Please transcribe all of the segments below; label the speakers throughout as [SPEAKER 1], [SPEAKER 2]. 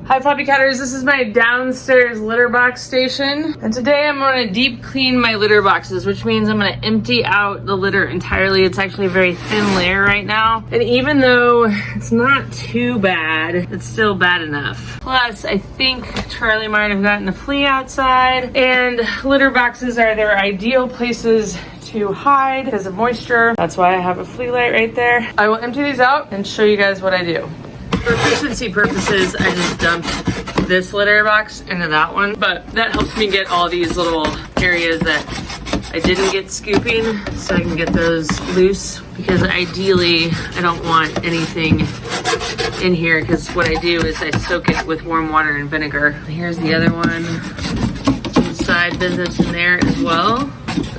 [SPEAKER 1] Hi Floppycatters, this is my downstairs litter box station. And today I'm gonna deep clean my litter boxes, which means I'm gonna empty out the litter entirely. It's actually a very thin layer right now. And even though it's not too bad, it's still bad enough. Plus, I think Charlie might have gotten a flea outside, and litter boxes are their ideal places to hide because of moisture. That's why I have a flea light right there. I will empty these out and show you guys what I do. For efficiency purposes, I just dumped this litter box into that one, but that helps me get all these little areas that I didn't get scooping, so I can get those loose, because ideally I don't want anything in here, because what I do is I soak it with warm water and vinegar. Here's the other one. Some side business in there as well.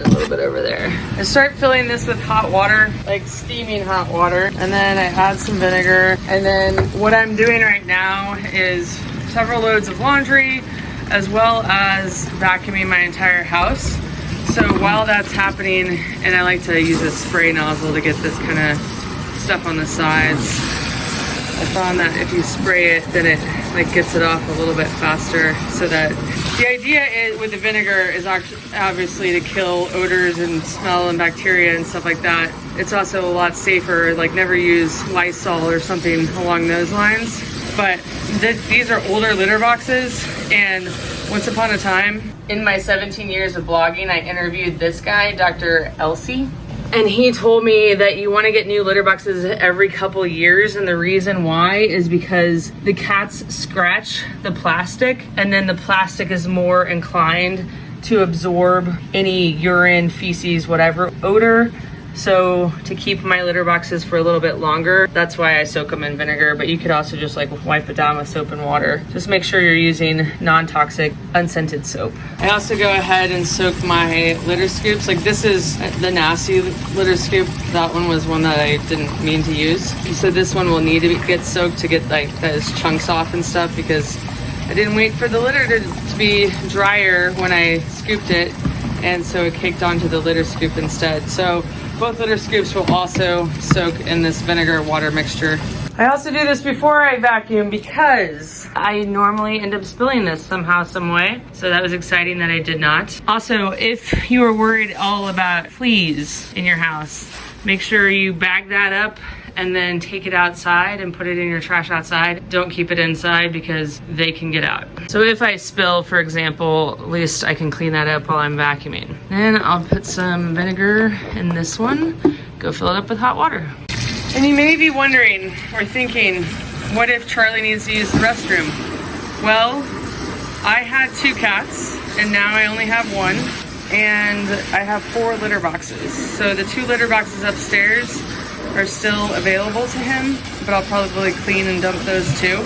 [SPEAKER 1] A little bit over there. I start filling this with hot water, like steaming hot water, and then I add some vinegar. And then what I'm doing right now is several loads of laundry, as well as vacuuming my entire house. So while that's happening, and I like to use a spray nozzle to get this kind of stuff on the sides, I found that if you spray it, then it like gets it off a little bit faster. So that the idea is with the vinegar is obviously to kill odors and smell and bacteria and stuff like that. It's also a lot safer, like never use Lysol or something along those lines. But these are older litter boxes, and once upon a time, in my 17 years of blogging, I interviewed this guy, Dr. Elsey. And he told me that you want to get new litter boxes every couple years, and the reason why is because the cats scratch the plastic, and then the plastic is more inclined to absorb any urine, feces, whatever odor. So to keep my litter boxes for a little bit longer, that's why I soak them in vinegar, but you could also just like wipe it down with soap and water. Just make sure you're using non-toxic, unscented soap. I also go ahead and soak my litter scoops. Like this is the nasty litter scoop. That one was one that I didn't mean to use. So this one will need to get soaked to get like those chunks off and stuff, because I didn't wait for the litter to be drier when I scooped it, and so it caked onto the litter scoop instead. So both litter scoops will also soak in this vinegar water mixture. I also do this before I vacuum because I normally end up spilling this somehow, some way. So that was exciting that I did not. Also, if you are worried all about fleas in your house, make sure you bag that up and then take it outside and put it in your trash outside. Don't keep it inside because they can get out. So if I spill, for example, at least I can clean that up while I'm vacuuming. Then I'll put some vinegar in this one, go fill it up with hot water. And you may be wondering or thinking, what if Charlie needs to use the restroom? Well, I had 2 cats and now I only have 1, and I have 4 litter boxes. So the 2 litter boxes upstairs are still available to him, but I'll probably clean and dump those too.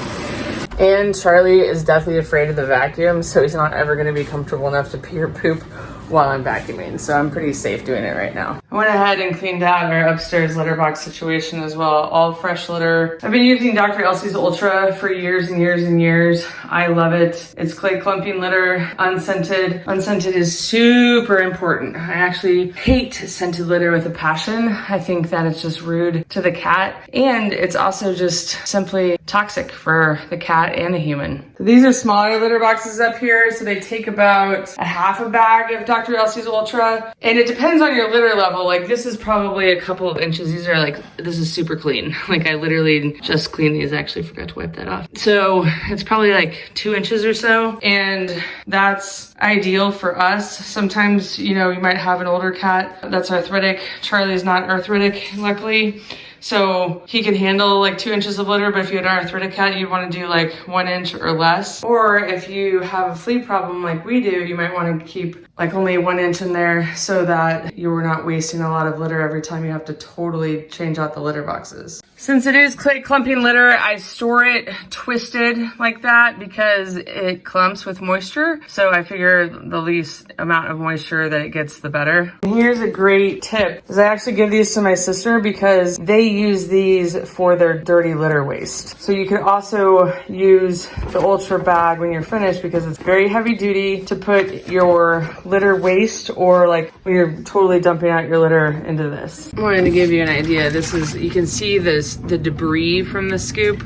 [SPEAKER 1] And Charlie is definitely afraid of the vacuum, so he's not ever going to be comfortable enough to pee or poop while I'm vacuuming, so I'm pretty safe doing it right now. I went ahead and cleaned out our upstairs litter box situation as well. All fresh litter. I've been using Dr. Elsey's Ultra for years and years and years. I love it. It's clay clumping litter, unscented. Unscented is super important. I actually hate scented litter with a passion. I think that it's just rude to the cat, and it's also just simply toxic for the cat and the human. So these are smaller litter boxes up here, so they take about a half a bag of Dr. Elsey's Ultra, and it depends on your litter level. Like this is probably a couple of inches. These are like, this is super clean. Like I literally just cleaned these. I actually forgot to wipe that off. So it's probably like 2 inches or so, and that's ideal for us. Sometimes, you know, you might have an older cat that's arthritic. Charlie's not arthritic, luckily. So he can handle like 2 inches of litter, but if you had an arthritic cat, you'd want to do like 1 inch or less. Or if you have a flea problem like we do, you might want to keep like only 1 inch in there so that you're not wasting a lot of litter every time you have to totally change out the litter boxes. Since it is clay clumping litter, I store it twisted like that because it clumps with moisture. So I figure the least amount of moisture that it gets, the better. And here's a great tip, is I actually give these to my sister because they use these for their dirty litter waste. So you can also use the Ultra bag when you're finished because it's very heavy duty to put your litter waste, or like when you're totally dumping out your litter, into this. I wanted to give you an idea. This is, you can see this, the debris from the scoop,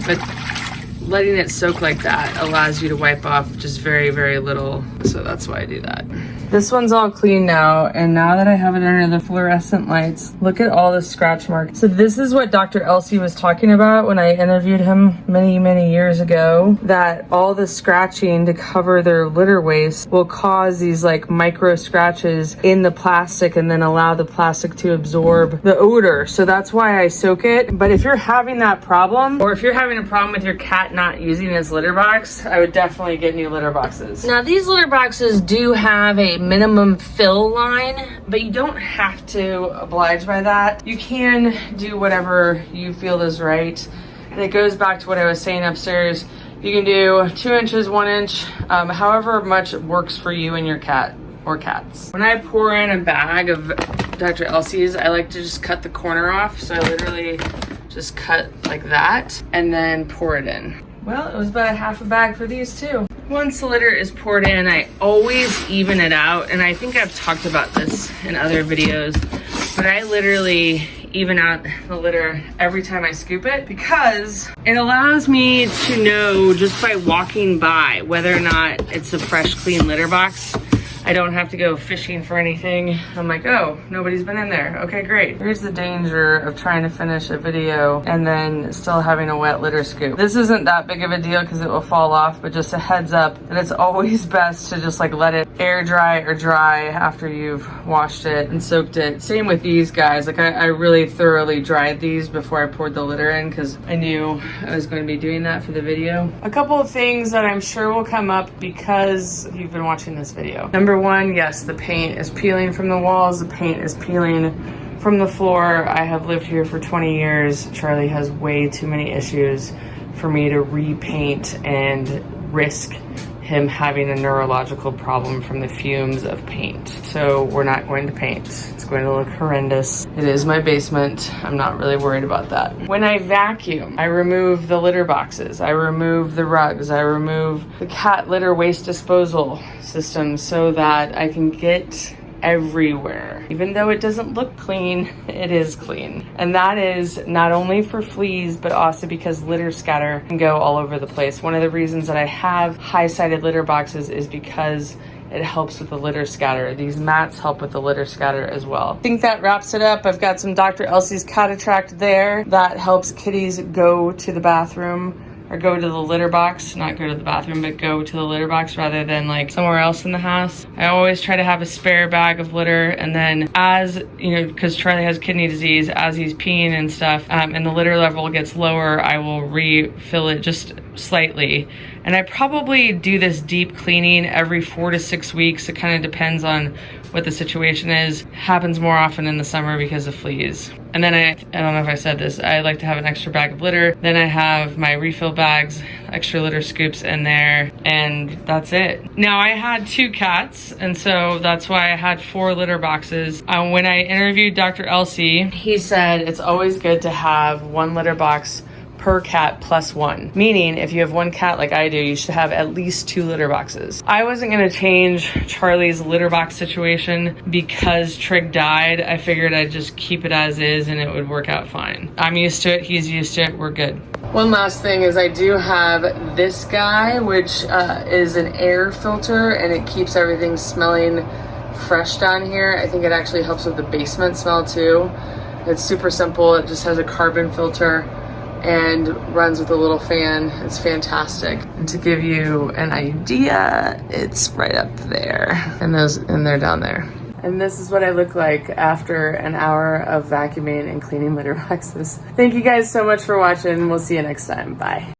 [SPEAKER 1] but letting it soak like that allows you to wipe off just very, very little. So that's why I do that. This one's all clean now, and now that I have it under the fluorescent lights, look at all the scratch marks. So this is what Dr. Elsey was talking about when I interviewed him many, many years ago, that all the scratching to cover their litter waste will cause these like micro scratches in the plastic and then allow the plastic to absorb the odor. So that's why I soak it. But if you're having that problem, or if you're having a problem with your cat not using this litter box, I would definitely get new litter boxes. Now these litter boxes do have a minimum fill line, but you don't have to oblige by that. You can do whatever you feel is right. And it goes back to what I was saying upstairs. You can do 2 inches, 1 inch, however much works for you and your cat or cats. When I pour in a bag of Dr. Elsey's, I like to just cut the corner off. So I literally just cut like that and then pour it in. Well, it was about a half a bag for these too. Once the litter is poured in, I always even it out. And I think I've talked about this in other videos, but I literally even out the litter every time I scoop it, because it allows me to know just by walking by whether or not it's a fresh, clean litter box. I don't have to go fishing for anything. I'm like, oh, nobody's been in there. Okay, great. Here's the danger of trying to finish a video and then still having a wet litter scoop. This isn't that big of a deal because it will fall off, but just a heads up that it's always best to just like let it air dry or dry after you've washed it and soaked it. Same with these guys. Like I really thoroughly dried these before I poured the litter in because I knew I was going to be doing that for the video. A couple of things that I'm sure will come up because you've been watching this video. Number one, yes, the paint is peeling from the walls. The paint is peeling from the floor. I have lived here for 20 years. Charlie has way too many issues for me to repaint and risk him having a neurological problem from the fumes of paint. So we're not going to paint. It's going to look horrendous. It is my basement. I'm not really worried about that. When I vacuum, I remove the litter boxes. I remove the rugs. I remove the cat litter waste disposal system so that I can get everywhere. Even though it doesn't look clean, it is clean. And that is not only for fleas, but also because litter scatter can go all over the place. One of the reasons that I have high-sided litter boxes is because it helps with the litter scatter. These mats help with the litter scatter as well. I think that wraps it up. I've got some Dr. Elsey's Cat Attract there that helps kitties go to the bathroom or go to the litter box, not go to the bathroom, but go to the litter box rather than like somewhere else in the house. I always try to have a spare bag of litter, and then as, you know, because Charlie has kidney disease, as he's peeing and stuff, and the litter level gets lower, I will refill it just slightly. And I probably do this deep cleaning every 4 to 6 weeks. It kind of depends on what the situation is. Happens more often in the summer because of fleas. And then I don't know if I said this, I like to have an extra bag of litter. Then I have my refill bags, extra litter scoops in there, and that's it. Now I had 2 cats, and so that's why I had 4 litter boxes. When I interviewed Dr. Elsey, he said it's always good to have 1 litter box per cat plus 1. Meaning if you have 1 cat like I do, you should have at least 2 litter boxes. I wasn't gonna change Charlie's litter box situation because Trig died. I figured I'd just keep it as is and it would work out fine. I'm used to it, he's used to it, we're good. One last thing is I do have this guy, which is an air filter, and it keeps everything smelling fresh down here. I think it actually helps with the basement smell too. It's super simple, it just has a carbon filter and runs with a little fan. It's fantastic. And to give you an idea, it's right up there, and they're down there. And this is what I look like after an hour of vacuuming and cleaning litter boxes. Thank you guys so much for watching. We'll see you next time. Bye.